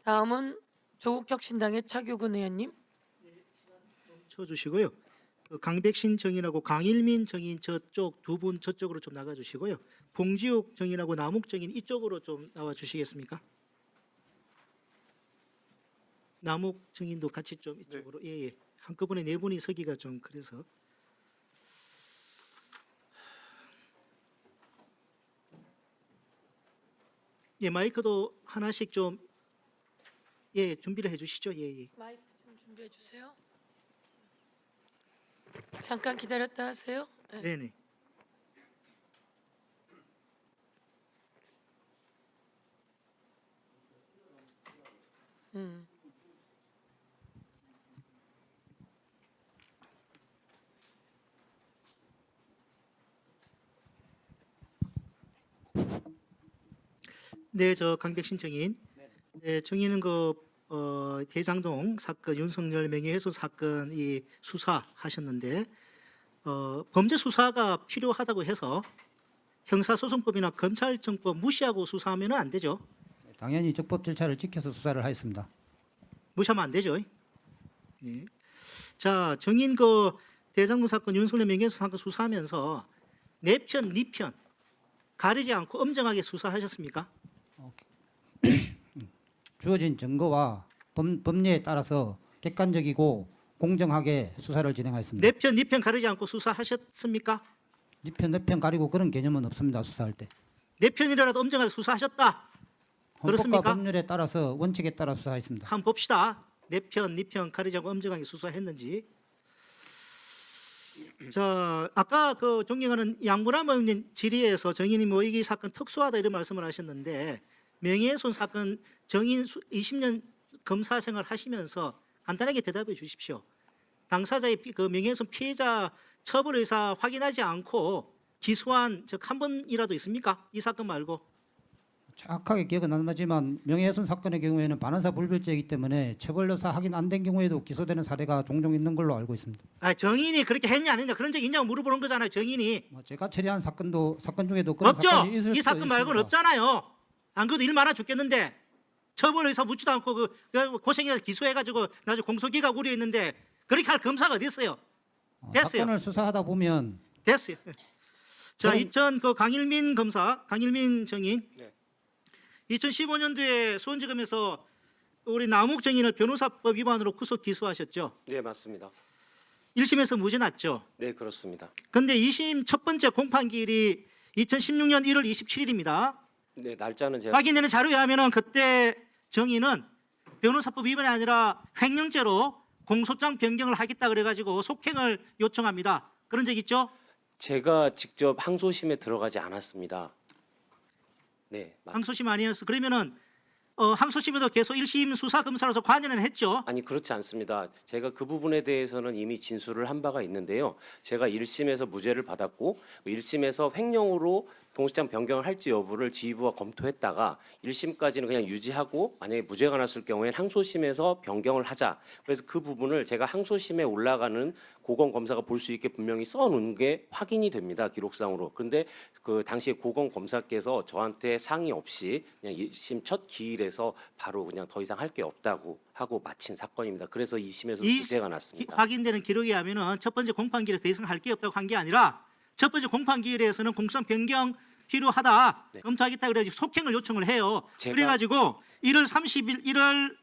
다음은 조국혁신당의 차규근 의원님. 쳐주시고요. 강백신 정인하고 강일민 정인 저쪽 두 분 저쪽으로 좀 나가주시고요. 봉지욱 정인하고 남욱 정인 이쪽으로 좀 나와 주시겠습니까? 남욱 정인도 같이 좀 이쪽으로. 예. 한꺼번에 네 분이 서기가 좀 그래서. 예, 마이크도 하나씩 좀 준비를 해주시죠. 예. 마이크 좀 준비해 주세요. 잠깐 기다렸다 하세요. 네. 네네. 네, 저 강백신 정인. 네, 정인은 대장동 사건 윤석열 명예훼손 사건 이 수사하셨는데 범죄 수사가 필요하다고 해서 형사소송법이나 검찰청법 무시하고 수사하면 안 되죠. 당연히 적법 절차를 지켜서 수사를 하였습니다. 무시하면 안 되죠. 네. 자, 정인 대장동 사건 윤석열 명예훼손 사건 수사하면서 내 편, 네 편 가리지 않고 엄정하게 수사하셨습니까? 주어진 증거와 법리에 따라서 객관적이고 공정하게 수사를 진행하였습니다. 내 편, 네 편 가리지 않고 수사하셨습니까? 니편 내편 가리고 그런 개념은 없습니다. 수사할 때. 내 편이라도 엄정하게 수사하셨다. 헌법과 그렇습니까? 법률에 따라서 원칙에 따라 수사했습니다. 한번 봅시다. 내 편, 네 편 가리지 않고 엄정하게 수사했는지. 자, 아까 존경하는 양문환 의원님 질의에서 정인이 이 사건 특수하다 이런 말씀을 하셨는데 명예훼손 사건 정인 20년 검사 생활 하시면서 간단하게 대답해 주십시오. 당사자의 명예훼손 피해자 처벌 의사 확인하지 않고 기소한 적 한 번이라도 있습니까? 이 사건 말고. 정확하게 기억은 안 나지만 명예훼손 사건의 경우에는 반환사 불별죄이기 때문에 처벌 여사 확인 안 된 경우에도 기소되는 사례가 종종 있는 걸로 알고 있습니다. 정인이 그렇게 했냐 안 했냐 그런 적 있냐고 물어보는 거잖아요. 정인이. 제가 처리한 사건 중에도 그런 없죠. 사건이 있을 이 수도 사건 말고는 있습니다. 없잖아요. 안 그래도 일 많아 죽겠는데 처벌 의사 묻지도 않고 고생해서 기소해가지고 나중에 공소기각 우려했는데 그렇게 할 검사가 어디 있어요? 됐어요. 사건을 수사하다 보면 됐어요. 자, 그럼- 강일민 검사, 강일민 정인. 네. 2015년도에 수원지검에서 우리 남욱 정인을 변호사법 위반으로 구속 기소하셨죠. 네, 맞습니다. 1심에서 무죄 났죠. 네, 그렇습니다. 근데 2심 첫 번째 공판기일이 2016년 1월 27일입니다. 네, 날짜는 제가 확인되는 자료에 하면은 그때 정인은 변호사법 위반이 아니라 횡령죄로 공소장 변경을 하겠다 그래가지고 속행을 요청합니다. 그런 적 있죠? 제가 직접 항소심에 들어가지 않았습니다. 네, 항소심 아니었어. 그러면은 항소심에도 계속 1심 수사 검사로서 관여는 했죠. 아니 그렇지 않습니다. 제가 그 부분에 대해서는 이미 진술을 한 바가 있는데요. 제가 1심에서 무죄를 받았고 1심에서 횡령으로 공소장 변경을 할지 여부를 지휘부가 검토했다가 1심까지는 그냥 유지하고 만약에 무죄가 났을 경우에는 항소심에서 변경을 하자. 그래서 그 부분을 제가 항소심에 올라가는 고검 검사가 볼 수 있게 분명히 써놓은 게 확인이 됩니다. 기록상으로. 그런데 그 당시에 고검 검사께서 저한테 상의 없이 그냥 1심 첫 기일에서 바로 그냥 더 이상 할 게 없다고 하고 마친 사건입니다. 그래서 2심에서 이 무죄가 났습니다. 확인되는 기록에 하면은 첫 번째 공판기일에서 더 이상 할 게 없다고 한 게 아니라 첫 번째 공판기일에서는 공소장 변경 필요하다 네. 검토하겠다 그래가지고 속행을 요청을 해요. 제가- 그래가지고 2010년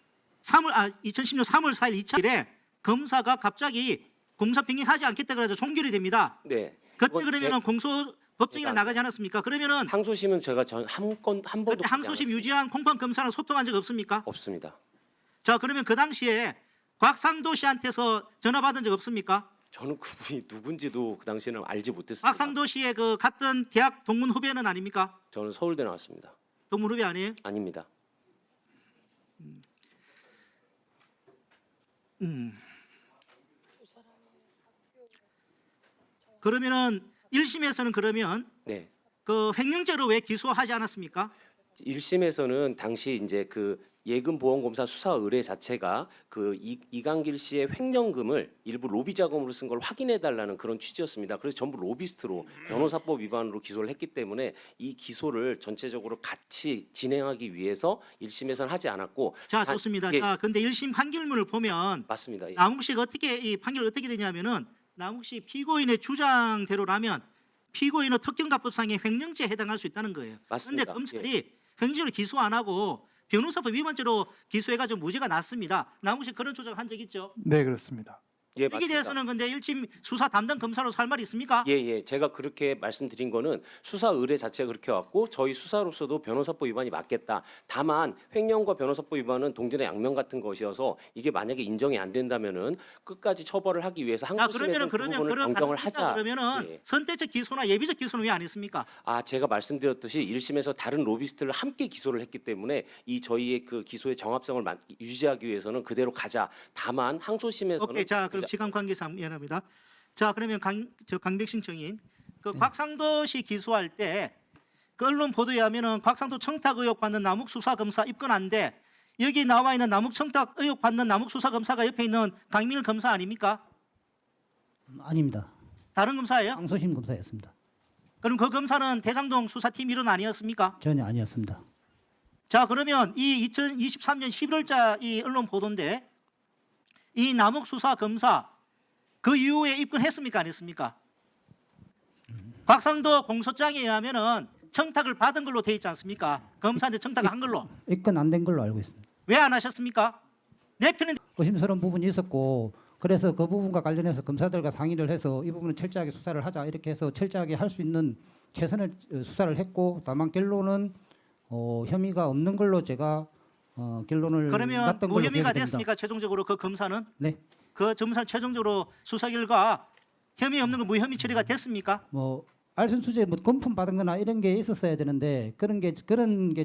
3월 4일 2차일에 검사가 갑자기 공소장 변경하지 않겠다 그래서 종결이 됩니다. 네. 그때 그건 그러면은 공소 법정이나 제가- 나가지 않았습니까? 그러면은 항소심은 제가 한 번도 그때 가지 항소심 않았습니다. 유지한 공판 검사랑 소통한 적 없습니까? 없습니다. 자, 그러면 그 당시에 곽상도 씨한테서 전화 받은 적 없습니까? 저는 그분이 누군지도 그 당시에는 알지 못했습니다. 곽상도 씨의 갔던 대학 동문 후배는 아닙니까? 저는 서울대 나왔습니다. 동문 후배 아니에요? 아닙니다. 그러면은 1심에서는 그러면 네. 횡령죄로 왜 기소하지 않았습니까? 1심에서는 당시 이제 그 예금 보험검사 수사 의뢰 자체가 그 이강길 씨의 횡령금을 일부 로비 자금으로 쓴 걸 확인해 달라는 그런 취지였습니다. 그래서 전부 로비스트로 변호사법 위반으로 기소를 했기 때문에 이 기소를 전체적으로 같이 진행하기 위해서 1심에서는 하지 않았고. 자, 좋습니다. 예, 자, 근데 1심 판결문을 보면 맞습니다. 예. 남욱 씨가 어떻게 이 판결이 어떻게 되냐면은 남욱 씨 피고인의 주장대로라면 피고인은 특경가법상의 횡령죄에 해당할 수 있다는 거예요. 맞습니다. 그런데 검찰이 횡령죄로 기소 안 하고 변호사법 위반죄로 기소해가지고 무죄가 났습니다. 남욱 씨 그런 주장한 적 있죠? 네, 그렇습니다. 예, 여기 맞습니다. 대해서는 근데 1심 수사 담당 검사로서 할 말이 있습니까? 예. 제가 그렇게 말씀드린 거는 수사 의뢰 자체가 그렇게 왔고 저희 수사로서도 변호사법 위반이 맞겠다. 다만 횡령과 변호사법 위반은 동전의 양면 같은 것이어서 이게 만약에 인정이 안 된다면은 끝까지 처벌을 하기 위해서 자, 항소심에서 그러면은 그 부분을 그런 변경을 가능성이 하자. 있다 그러면은 예. 선택적 기소나 예비적 기소는 왜 안 했습니까? 제가 말씀드렸듯이 1심에서 다른 로비스트를 함께 기소를 했기 때문에 이 저희의 그 기소의 정합성을 유지하기 위해서는 그대로 가자. 다만 항소심에서는 오케이, 자 그럼 시간 관계상 미안합니다. 자 그러면 강백신 증인 그 곽상도 씨 기소할 때 그 언론 보도에 하면은 곽상도 청탁 의혹 받는 남욱 수사검사 입건한데 여기 나와 있는 남욱 청탁 의혹 받는 남욱 수사검사가 옆에 있는 강민일 검사 아닙니까? 아닙니다. 다른 검사예요? 항소심 검사였습니다. 그럼 그 검사는 대장동 수사팀 일원 아니었습니까? 전혀 아니었습니다. 자 그러면 이 2023년 11월자 이 언론 보도인데 이 남욱 수사검사 그 이후에 입건했습니까 안 했습니까? 곽상도 공소장에 의하면은 청탁을 받은 걸로 돼 있지 않습니까? 검사한테 청탁을 한 걸로. 입건 안 된 걸로 알고 있습니다. 왜 안 하셨습니까? 내 편은 의심스러운 부분이 있었고 그래서 그 부분과 관련해서 검사들과 상의를 해서 이 부분은 철저하게 수사를 하자 이렇게 해서 철저하게 할 수 있는 최선을 수사를 했고 다만 결론은 혐의가 없는 걸로 제가 결론을 그러면 났던 걸로 무혐의가 기억이 됩니다. 됐습니까? 최종적으로 그 검사는 네, 그 검사는 최종적으로 수사 결과 혐의 없는 거 무혐의 처리가 됐습니까? 뭐 알선수재 뭐 금품 받은거나 이런 게 있었어야 되는데 그런 게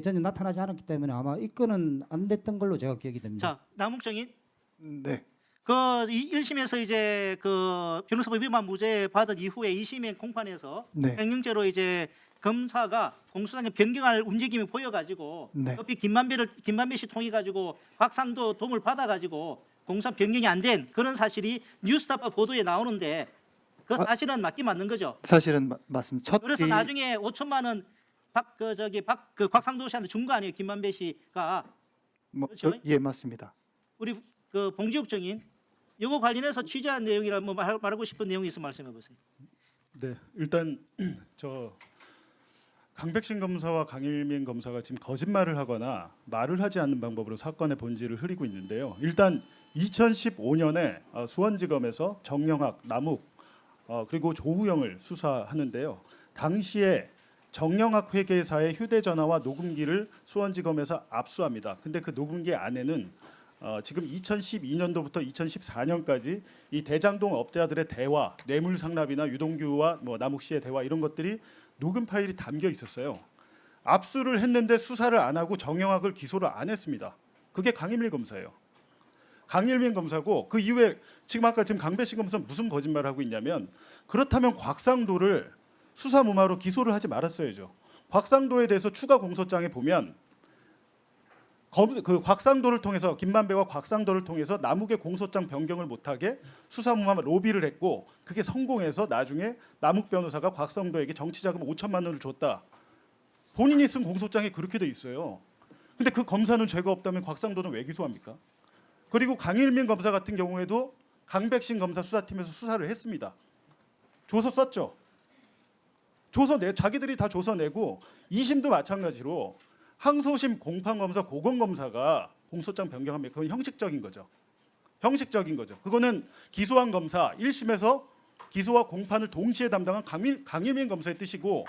전혀 나타나지 않았기 때문에 아마 입건은 안 됐던 걸로 제가 기억이 됩니다. 자 남욱정인 네, 그 1심에서 이제 그 변호사법 위반 무죄 받은 이후에 2심의 공판에서 네. 횡령죄로 이제 검사가 공소장에 변경할 움직임이 보여가지고 네. 옆이 김만배 씨 통해 가지고 곽상도 도움을 받아가지고 공소장 변경이 안 된 그런 사실이 뉴스타파 보도에 나오는데 그 사실은 맞긴 맞는 거죠. 사실은 맞습니다. 그래서 나중에 5천만 원 곽상도 씨한테 준 거 아니에요? 김만배 씨가 그렇죠? 예, 맞습니다. 우리 그 봉지욱 정인 이거 관련해서 취재한 내용이라 뭐 말하고 싶은 내용이 있으면 말씀해 보세요. 네, 일단 저 강백신 검사와 강일민 검사가 지금 거짓말을 하거나 말을 하지 않는 방법으로 사건의 본질을 흐리고 있는데요. 일단 2015년에 수원지검에서 정영학, 남욱 그리고 조우영을 수사하는데요. 당시에 정영학 회계사의 휴대전화와 녹음기를 수원지검에서 압수합니다. 근데 그 녹음기 안에는 지금 2012년도부터 2014년까지 이 대장동 업자들의 대화, 뇌물 상납이나 유동규와 뭐 남욱 씨의 대화 이런 것들이 녹음 파일이 담겨 있었어요. 압수를 했는데 수사를 안 하고 정영학을 기소를 안 했습니다. 그게 강일민 검사예요. 강일민 검사고 그 이후에 지금 강백신 검사는 무슨 거짓말을 하고 있냐면 그렇다면 곽상도를 수사 무마로 기소를 하지 말았어야죠. 곽상도에 대해서 추가 공소장에 보면 그 곽상도를 통해서 김만배와 곽상도를 통해서 남욱의 공소장 변경을 못하게 수사 무마 로비를 했고 그게 성공해서 나중에 남욱 변호사가 곽상도에게 정치자금 5천만 원을 줬다. 본인이 쓴 공소장에 그렇게 돼 있어요. 근데 그 검사는 죄가 없다면 곽상도는 왜 기소합니까? 그리고 강일민 검사 같은 경우에도 강백신 검사 수사팀에서 수사를 했습니다. 조서 썼죠. 자기들이 다 조서 내고 2심도 마찬가지로 항소심 공판검사 고검검사가 공소장 변경하면 그건 형식적인 거죠. 형식적인 거죠. 그거는 기소한 검사 1심에서 기소와 공판을 동시에 담당한 강일민 검사의 뜻이고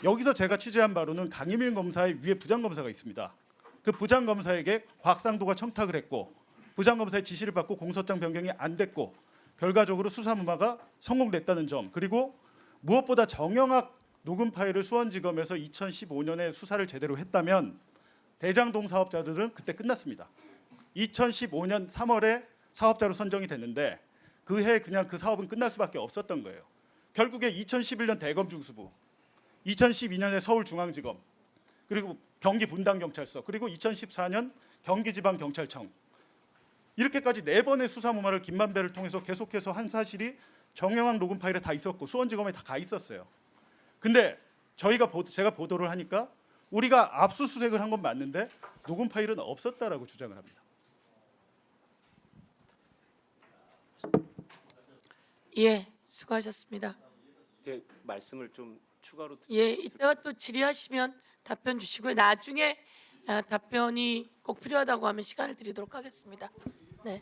여기서 제가 취재한 바로는 강일민 검사의 위에 부장검사가 있습니다. 그 부장검사에게 곽상도가 청탁을 했고 부장검사의 지시를 받고 공소장 변경이 안 됐고 결과적으로 수사 무마가 성공됐다는 점 그리고 무엇보다 정영학 녹음 파일을 수원지검에서 2015년에 수사를 제대로 했다면 대장동 사업자들은 그때 끝났습니다. 2015년 3월에 사업자로 선정이 됐는데 그 해 그냥 그 사업은 끝날 수밖에 없었던 거예요. 결국에 2011년 대검중수부, 2012년에 서울중앙지검, 그리고 경기 분당경찰서, 그리고 2014년 경기지방경찰청 이렇게까지 4번의 수사 무마를 김만배를 통해서 계속해서 한 사실이 정영학 녹음 파일에 다 있었고 수원지검에 다 가 있었어요. 근데 제가 보도를 하니까 우리가 압수수색을 한 건 맞는데 녹음 파일은 없었다라고 주장을 합니다. 예, 수고하셨습니다. 제 말씀을 좀 추가로 예, 이따가 또 질의하시면 답변 주시고요. 나중에 답변이 꼭 필요하다고 하면 시간을 드리도록 하겠습니다. 네.